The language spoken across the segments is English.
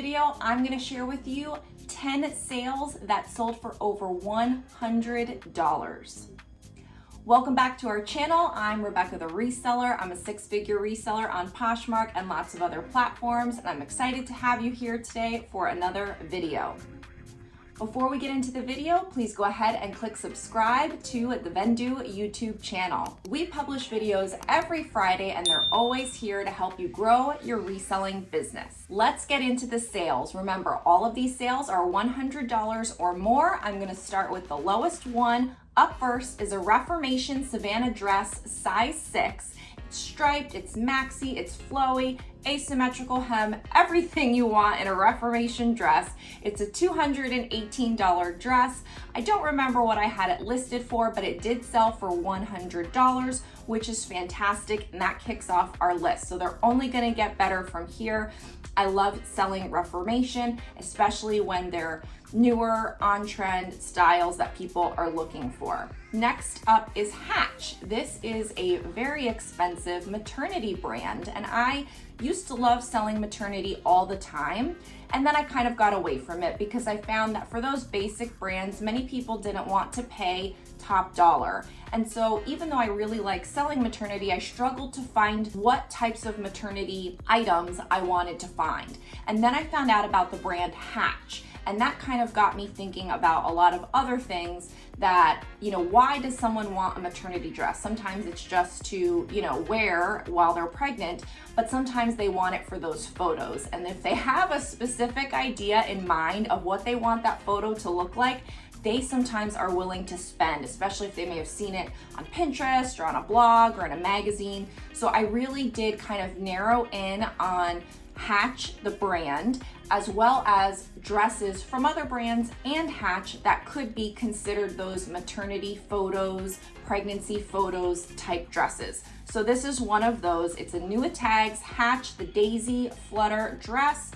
video, I'm gonna share with you 10 sales that sold for over $100. Welcome back to our channel. I'm Rebecca the Reseller. I'm a six-figure reseller on Poshmark and lots of other platforms, and I'm excited to have you here today for another video. Before we get into the video, please go ahead and click subscribe to the Vendoo YouTube channel. We publish videos every Friday and they're always here to help you grow your reselling business. Let's get into the sales. Remember, all of these sales are $100 or more. I'm gonna start with the lowest one. Up first is a Reformation Savannah dress, size 6. It's striped, it's maxi, it's flowy, asymmetrical hem, everything you want in a Reformation dress. It's a $218 dress. I don't remember what I had it listed for, but it did sell for $100, which is fantastic, and that kicks off our list. So they're only gonna get better from here. I love selling Reformation, especially when they're newer, on-trend styles that people are looking for. Next up is Hatch. This is a very expensive maternity brand, and I used to love selling maternity all the time, and then I kind of got away from it because I found that for those basic brands, many people didn't want to pay top dollar. And so even though I really like selling maternity, I struggled to find what types of maternity items I wanted to find. And then I found out about the brand Hatch. And that kind of got me thinking about a lot of other things that, why does someone want a maternity dress? Sometimes it's just to, wear while they're pregnant, but sometimes they want it for those photos. And if they have a specific idea in mind of what they want that photo to look like, they sometimes are willing to spend, especially if they may have seen it on Pinterest or on a blog or in a magazine. So I really did kind of narrow in on Hatch, the brand, as well as dresses from other brands and Hatch that could be considered those maternity photos, pregnancy photos type dresses. So this is one of those. It's a new tags Hatch, the Daisy Flutter dress.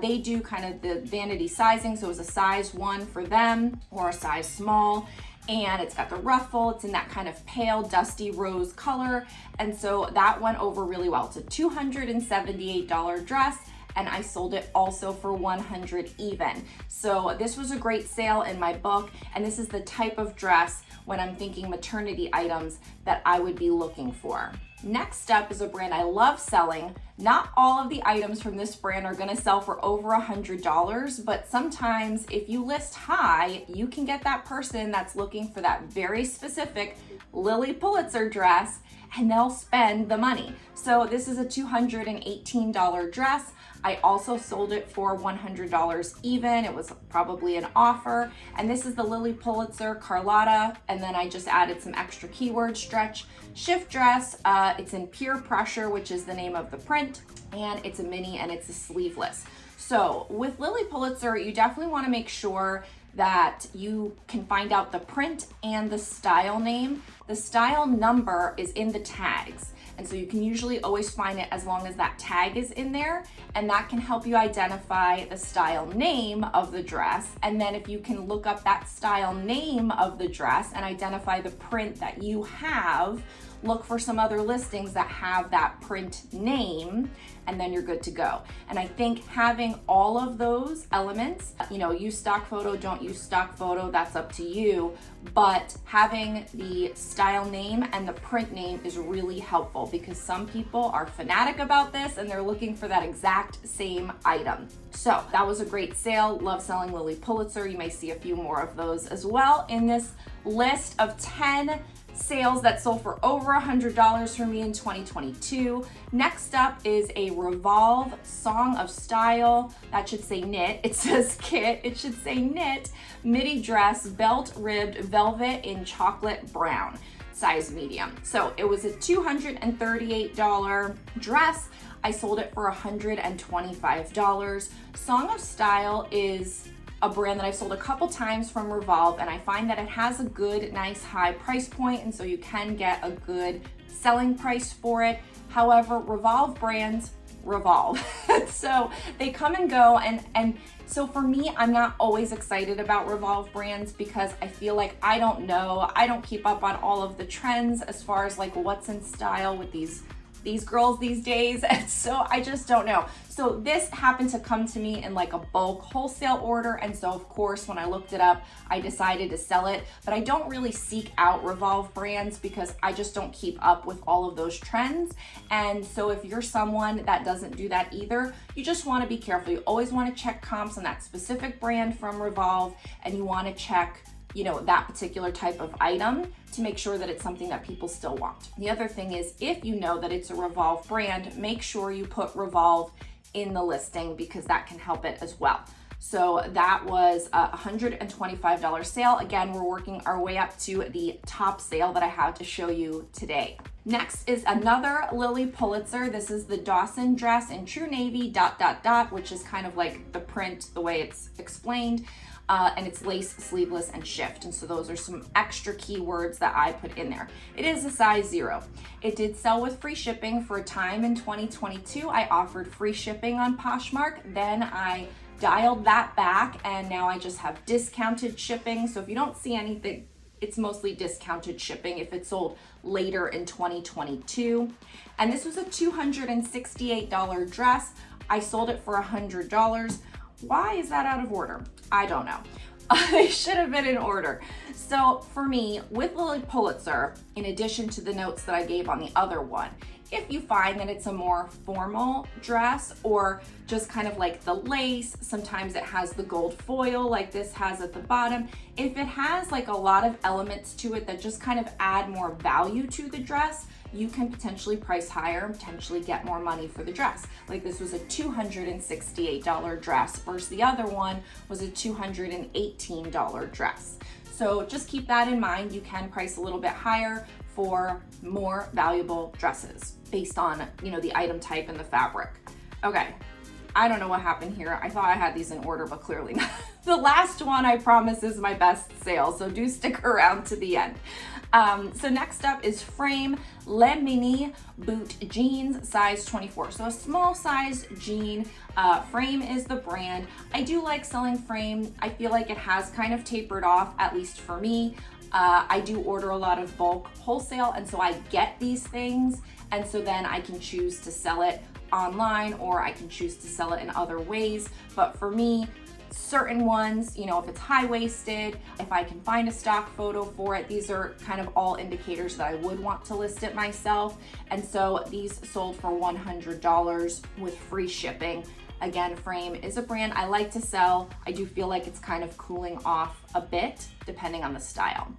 They do kind of the vanity sizing, so it was a size 1 for them or a size small. And it's got the ruffle, it's in that kind of pale dusty rose color, and so that went over really well. It's a $278 dress, and I sold it also for $100 even. So this was a great sale in my book, and this is the type of dress when I'm thinking maternity items that I would be looking for. Next up is a brand I love selling. Not all of the items from this brand are gonna sell for over $100, but sometimes if you list high, you can get that person that's looking for that very specific Lilly Pulitzer dress, and they'll spend the money. So this is a $218 dress. I also sold it for $100 even. It was probably an offer. And this is the Lilly Pulitzer Carlotta. And then I just added some extra keyword stretch shift dress. It's in Pure Pressure, which is the name of the print. And it's a mini and it's a sleeveless. So with Lilly Pulitzer, you definitely want to make sure that you can find out the print and the style name. The style number is in the tags. And so you can usually always find it as long as that tag is in there, and that can help you identify the style name of the dress. And then if you can look up that style name of the dress and identify the print that you have, look for some other listings that have that print name, and then you're good to go. And I think having all of those elements, use stock photo, don't use stock photo, that's up to you, but having the style name and the print name is really helpful because some people are fanatic about this and they're looking for that exact same item. So that was a great sale. Love selling Lilly Pulitzer. You may see a few more of those as well in this list of 10 sales that sold for over $100 for me in 2022. Next up is a Revolve Song of Style. That should say knit. It says kit. It should say knit. Midi dress, belt ribbed velvet in chocolate brown, size medium. So it was a $238 dress. I sold it for $125. Song of Style is a brand that I've sold a couple times from Revolve, and I find that it has a good, nice, high price point, and so you can get a good selling price for it. However, Revolve brands revolve. So they come and go, and so for me, I'm not always excited about Revolve brands because I feel like I don't keep up on all of the trends as far as like what's in style with these these girls these days, and so I just don't know. So this happened to come to me in like a bulk wholesale order, and so of course when I looked it up, I decided to sell it. But I don't really seek out Revolve brands because I just don't keep up with all of those trends. And so if you're someone that doesn't do that either, you just want to be careful. You always want to check comps on that specific brand from Revolve, and you want to check, you know, that particular type of item to make sure that it's something that people still want. The other thing is, if you know that it's a Revolve brand, make sure you put Revolve in the listing because that can help it as well. So that was a $125 sale. Again, we're working our way up to the top sale that I have to show you today. Next is another Lilly Pulitzer. This is the Dawson dress in true navy ... which is kind of like the print, the way it's explained. And it's lace, sleeveless, and shift. And so those are some extra keywords that I put in there. It is a size 0. It did sell with free shipping for a time in 2022. I offered free shipping on Poshmark. Then I dialed that back, and now I just have discounted shipping. So if you don't see anything, it's mostly discounted shipping if it sold later in 2022. And this was a $268 dress. I sold it for $100. Why is that out of order? I don't know. They should have been in order. So for me, with Lilly Pulitzer, in addition to the notes that I gave on the other one, if you find that it's a more formal dress or just kind of like the lace, sometimes it has the gold foil like this has at the bottom. If it has like a lot of elements to it that just kind of add more value to the dress, you can potentially price higher and potentially get more money for the dress. Like this was a $268 dress versus the other one was a $218 dress. So just keep that in mind. You can price a little bit higher for more valuable dresses based on, you know, the item type and the fabric. Okay, I don't know what happened here. I thought I had these in order, but clearly not. The last one, I promise, is my best sale, so do stick around to the end. So next up is Frame Le Mini Boot Jeans, size 24. So a small size jean. Frame is the brand. I do like selling Frame. I feel like it has kind of tapered off, at least for me. I do order a lot of bulk wholesale, and so I get these things, and so then I can choose to sell it online or I can choose to sell it in other ways. But for me, certain ones, you know, if it's high-waisted, if I can find a stock photo for it, these are kind of all indicators that I would want to list it myself. And so these sold for $100 with free shipping. Again, Frame is a brand I like to sell. I do feel like it's kind of cooling off a bit depending on the style.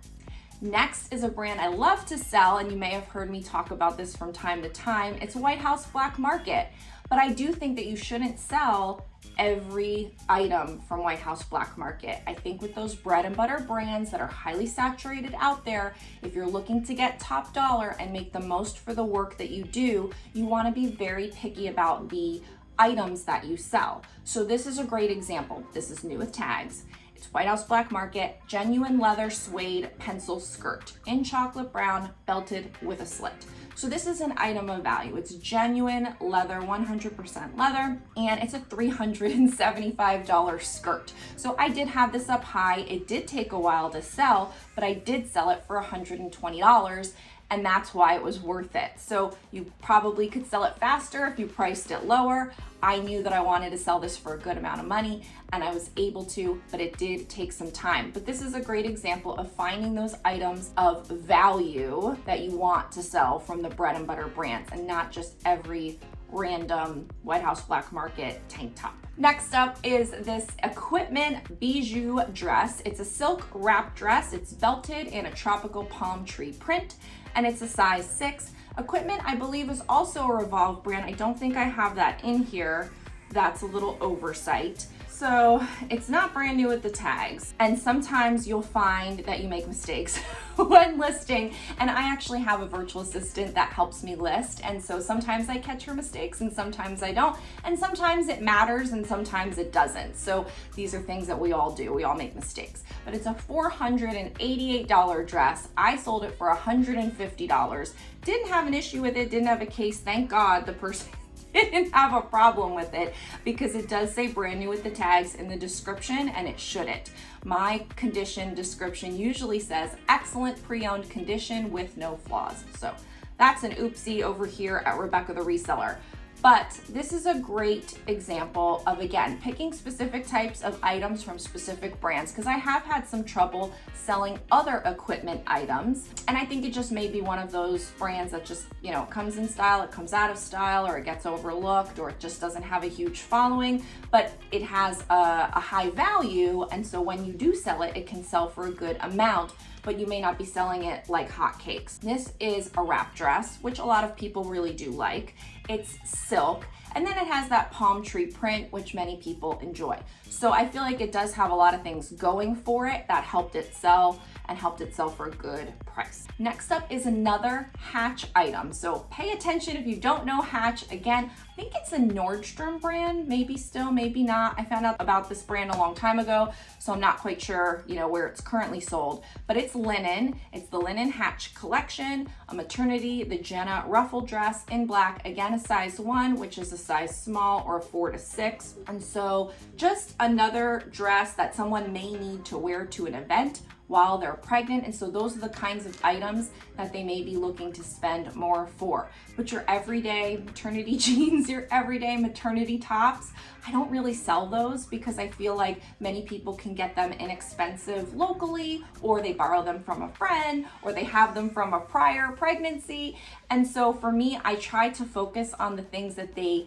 Next is a brand I love to sell, and you may have heard me talk about this from time to time. It's White House Black Market, but I do think that you shouldn't sell every item from White House Black Market. I think with those bread and butter brands that are highly saturated out there, if you're looking to get top dollar and make the most for the work that you do, you want to be very picky about the items that you sell. So this is a great example. This is new with tags. It's White House Black Market, genuine leather suede pencil skirt in chocolate brown, belted with a slit. So this is an item of value. It's genuine leather, 100% leather, and it's a $375 skirt. So I did have this up high. It did take a while to sell, but I did sell it for $120. And that's why it was worth it. So you probably could sell it faster if you priced it lower. I knew that I wanted to sell this for a good amount of money, and I was able to, but it did take some time. But this is a great example of finding those items of value that you want to sell from the bread and butter brands, and not just every random White House Black Market tank top. Next up is this Equipment Bijou dress. It's a silk wrap dress. It's belted in a tropical palm tree print, and it's a size 6. Equipment, I believe, is also a Revolve brand. I don't think I have that in here. That's a little oversight. So it's not brand new with the tags. And sometimes you'll find that you make mistakes when listing. And I actually have a virtual assistant that helps me list. And so sometimes I catch her mistakes and sometimes I don't. And sometimes it matters and sometimes it doesn't. So these are things that we all do. We all make mistakes. But it's a $488 dress. I sold it for $150. Didn't have an issue with it, didn't have a case. Thank God the person didn't have a problem with it, because it does say brand new with the tags in the description, and it shouldn't. My condition description usually says excellent pre-owned condition with no flaws. So That's an oopsie over here at Rebecca the Reseller. But this is a great example of, again, picking specific types of items from specific brands, because I have had some trouble selling other equipment items. And I think it just may be one of those brands that just, comes in style, it comes out of style, or it gets overlooked, or it just doesn't have a huge following, but it has a high value. And so when you do sell it, it can sell for a good amount, but you may not be selling it like hotcakes. This is a wrap dress, which a lot of people really do like. It's silk, and then it has that palm tree print, which many people enjoy. So I feel like it does have a lot of things going for it that helped it sell, and helped it sell for a good price. Next up is another Hatch item. So pay attention if you don't know Hatch. Again, I think it's a Nordstrom brand, maybe still, maybe not. I found out about this brand a long time ago, so I'm not quite sure, where it's currently sold, but it's linen. It's the Linen Hatch collection, a maternity, the Jenna ruffle dress in black, again, a size 1, which is a size small, or a 4 to 6. And so just another dress that someone may need to wear to an event while they're pregnant. And so those are the kinds of items that they may be looking to spend more for. But your everyday maternity jeans, your everyday maternity tops, I don't really sell those because I feel like many people can get them inexpensive locally, or they borrow them from a friend, or they have them from a prior pregnancy. And so for me, I try to focus on the things that they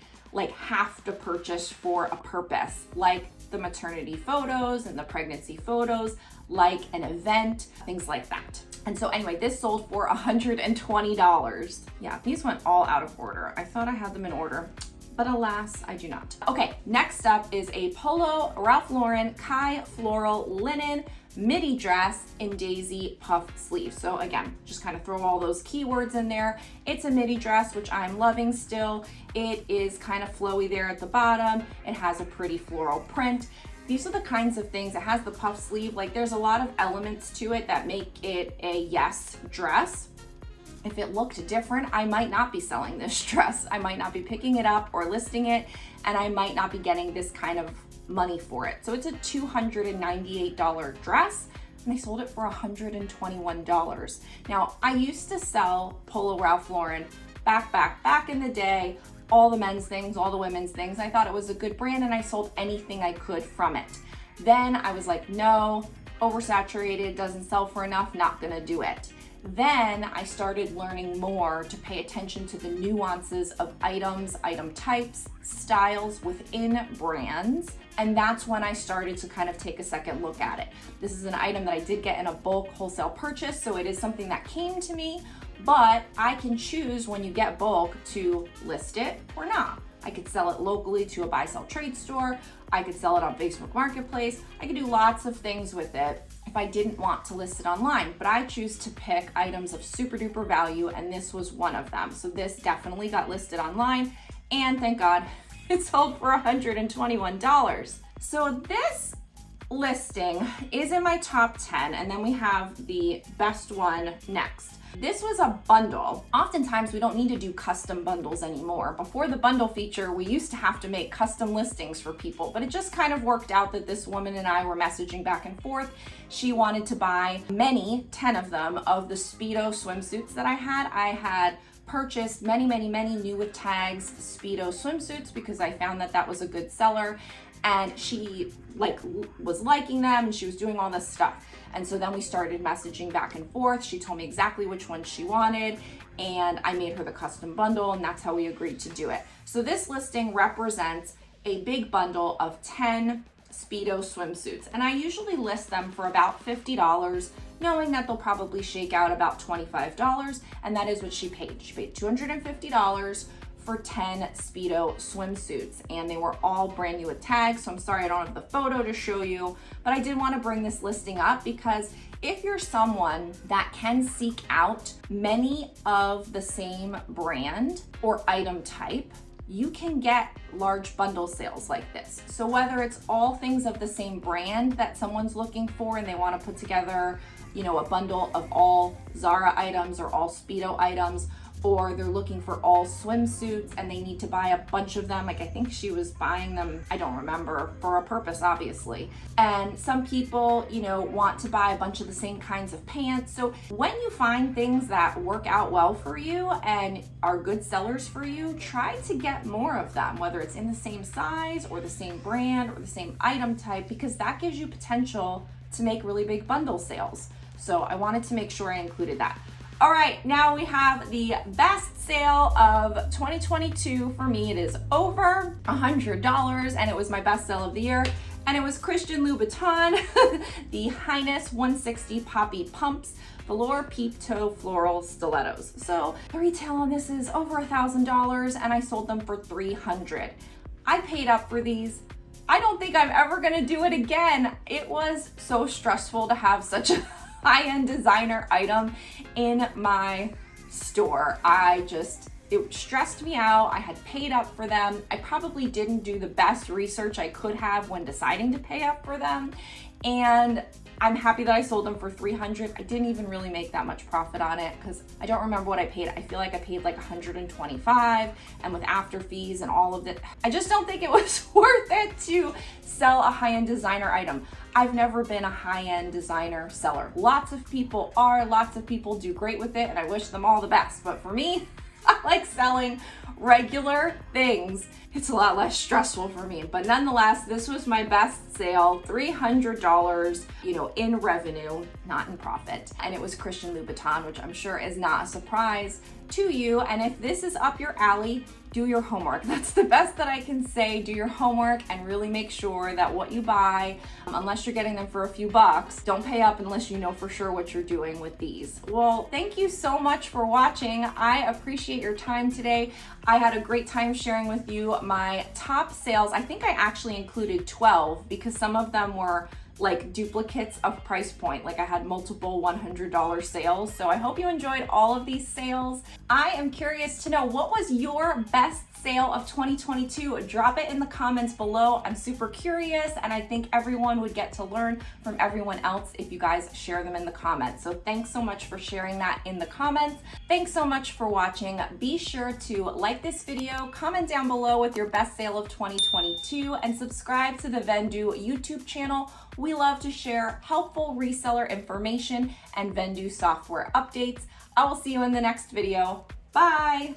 have to purchase for a purpose, like the maternity photos and the pregnancy photos, like an event, things like that. And so anyway, this sold for $120. Yeah, these went all out of order. I thought I had them in order, but alas, I do not. Okay, next up is a Polo Ralph Lauren Kai Floral Linen midi dress in daisy puff sleeves. So again, just kind of throw all those keywords in there. It's a midi dress, which I'm loving still. It is kind of flowy there at the bottom. It has a pretty floral print. These are the kinds of things. It has the puff sleeve. There's a lot of elements to it that make it a yes dress. If it looked different, I might not be selling this dress. I might not be picking it up or listing it, and I might not be getting this kind of money for it. So it's a $298 dress, and I sold it for $121. Now, I used to sell Polo Ralph Lauren back in the day, all the men's things, all the women's things. I thought it was a good brand, and I sold anything I could from it. Then I was like, no, oversaturated, doesn't sell for enough, not gonna do it. Then I started learning more to pay attention to the nuances of items, item types, styles within brands. And that's when I started to kind of take a second look at it. This is an item that I did get in a bulk wholesale purchase, so it is something that came to me, but I can choose when you get bulk to list it or not. I could sell it locally to a buy sell trade store. I could sell it on Facebook Marketplace. I could do lots of things with it if I didn't want to list it online, but I choose to pick items of super duper value, and this was one of them. So this definitely got listed online, and thank God it sold for $121. So this listing is in my top 10, and then we have the best one next. This was a bundle. Oftentimes we don't need to do custom bundles anymore. Before the bundle feature, we used to have to make custom listings for people, but it just kind of worked out that this woman and I were messaging back and forth. She wanted to buy 10 of them, of the Speedo swimsuits that I had. I had purchased many new with tags Speedo swimsuits because I found that that was a good seller, and she was liking them, and she was doing all this stuff. And so then we started messaging back and forth. She told me exactly which one she wanted, and I made her the custom bundle, and that's how we agreed to do it. So this listing represents a big bundle of 10 Speedo swimsuits, and I usually list them for about $50, knowing that they'll probably shake out about $25, and that is what she paid. She paid $250 for 10 Speedo swimsuits, and they were all brand new with tags. So I'm sorry I don't have the photo to show you, but I did want to bring this listing up because if you're someone that can seek out many of the same brand or item type, you can get large bundle sales like this. So whether it's all things of the same brand that someone's looking for and they want to put together, a bundle of all Zara items or all Speedo items, or they're looking for all swimsuits and they need to buy a bunch of them. Like I think she was buying them, I don't remember, for a purpose, obviously. And some people, you know, want to buy a bunch of the same kinds of pants. So when you find things that work out well for you and are good sellers for you, try to get more of them, whether it's in the same size or the same brand or the same item type, because that gives you potential to make really big bundle sales. So I wanted to make sure I included that. All right, now we have the best sale of 2022 for me. It is over $100 and it was my best sale of the year. And it was Christian Louboutin, the Highness 160 Poppy Pumps, velour peep toe floral stilettos. So the retail on this is over $1,000 and I sold them for $300. I paid up for these. I don't think I'm ever gonna do it again. It was so stressful to have such a high-end designer item in my store. It stressed me out. I had paid up for them. I probably didn't do the best research I could have when deciding to pay up for them. And I'm happy that I sold them for $300. I didn't even really make that much profit on it because I don't remember what I paid. I feel like I paid like $125, and with after fees and all of it, I just don't think it was worth it to sell a high-end designer item. I've never been a high-end designer seller. Lots of people are, lots of people do great with it, and I wish them all the best. But for me, I like selling regular things. It's a lot less stressful for me, but nonetheless, this was my best sale, $300, you know, in revenue, not in profit. And it was Christian Louboutin, which I'm sure is not a surprise to you. And if this is up your alley, do your homework. That's the best that I can say. Do your homework and really make sure that what you buy, unless you're getting them for a few bucks, don't pay up unless you know for sure what you're doing with these. Well, thank you so much for watching. I appreciate your time today. I had a great time sharing with you my top sales. I think I actually included 12 because some of them were like duplicates of price point. Like I had multiple $100 sales. So I hope you enjoyed all of these sales. I am curious to know, what was your best sale of 2022? Drop it in the comments below. I'm super curious, and I think everyone would get to learn from everyone else if you guys share them in the comments. So thanks so much for sharing that in the comments. Thanks so much for watching. Be sure to like this video, comment down below with your best sale of 2022, and subscribe to the Vendoo YouTube channel. We love to share helpful reseller information and Vendoo software updates. I will see you in the next video. Bye.